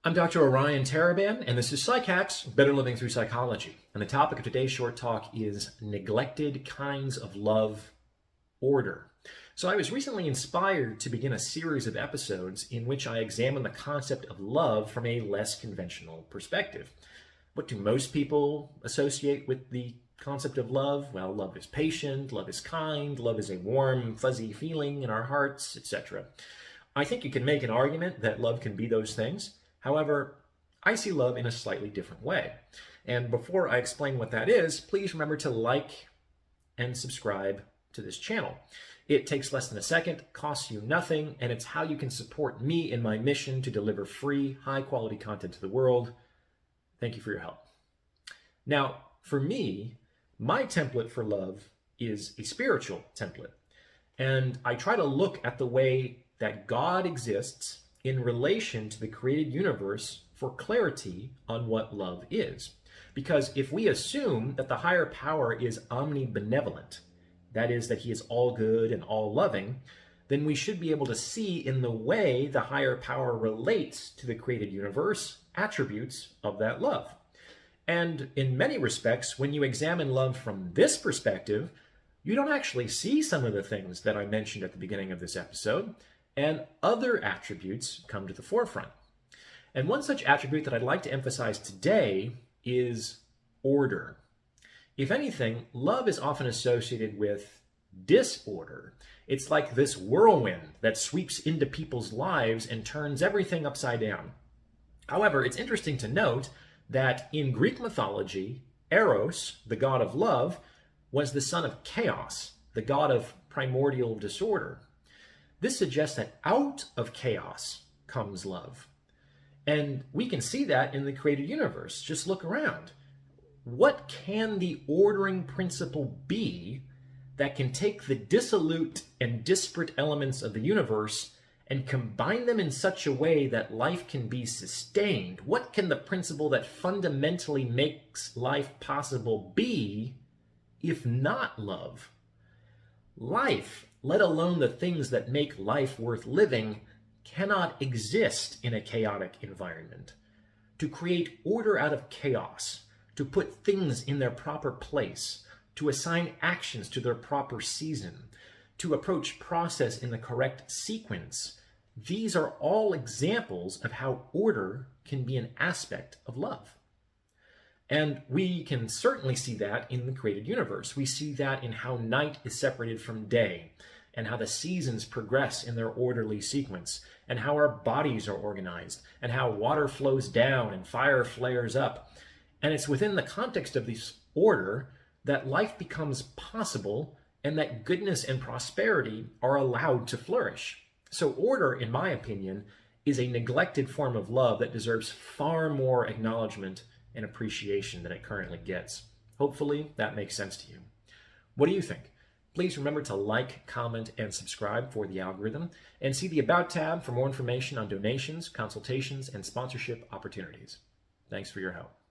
I'm Dr. Orion Taraban, and this is Psych Hacks, Better Living Through Psychology. And the topic of today's short talk is neglected kinds of love order. So I was recently inspired to begin a series of episodes in which I examine the concept of love from a less conventional perspective. What do most people associate with the concept of love? Well, love is patient, love is kind, love is a warm, fuzzy feeling in our hearts, etc. I think you can make an argument that love can be those things. However, I see love in a slightly different way. And before I explain what that is, please remember to like and subscribe to this channel. It takes less than a second, costs you nothing, and it's how you can support me in my mission to deliver free, high-quality content to the world. Thank you for your help. Now, for me, my template for love is a spiritual template. And I try to look at the way that God exists in relation to the created universe for clarity on what love is. Because if we assume that the higher power is omnibenevolent, that is, that he is all good and all loving, then we should be able to see in the way the higher power relates to the created universe attributes of that love. And in many respects, when you examine love from this perspective, you don't actually see some of the things that I mentioned at the beginning of this episode, and other attributes come to the forefront. And one such attribute that I'd like to emphasize today is order. If anything, love is often associated with disorder. It's like this whirlwind that sweeps into people's lives and turns everything upside down. However, it's interesting to note that in Greek mythology, Eros, the god of love, was the son of chaos, the god of primordial disorder. This suggests that out of chaos comes love. And we can see that in the created universe. Just look around. What can the ordering principle be that can take the dissolute and disparate elements of the universe and combine them in such a way that life can be sustained? What can the principle that fundamentally makes life possible be, if not love? Life, let alone the things that make life worth living, cannot exist in a chaotic environment. To create order out of chaos, to put things in their proper place, to assign actions to their proper season, to approach process in the correct sequence, these are all examples of how order can be an aspect of love. And we can certainly see that in the created universe. We see that in how night is separated from day, and how the seasons progress in their orderly sequence, and how our bodies are organized, and how water flows down and fire flares up. And it's within the context of this order that life becomes possible and that goodness and prosperity are allowed to flourish. So order, in my opinion, is a neglected form of love that deserves far more acknowledgement and appreciation than it currently gets. Hopefully that makes sense to you. What do you think? Please remember to like, comment, and subscribe for the algorithm, and see the About tab for more information on donations, consultations, and sponsorship opportunities. Thanks for your help.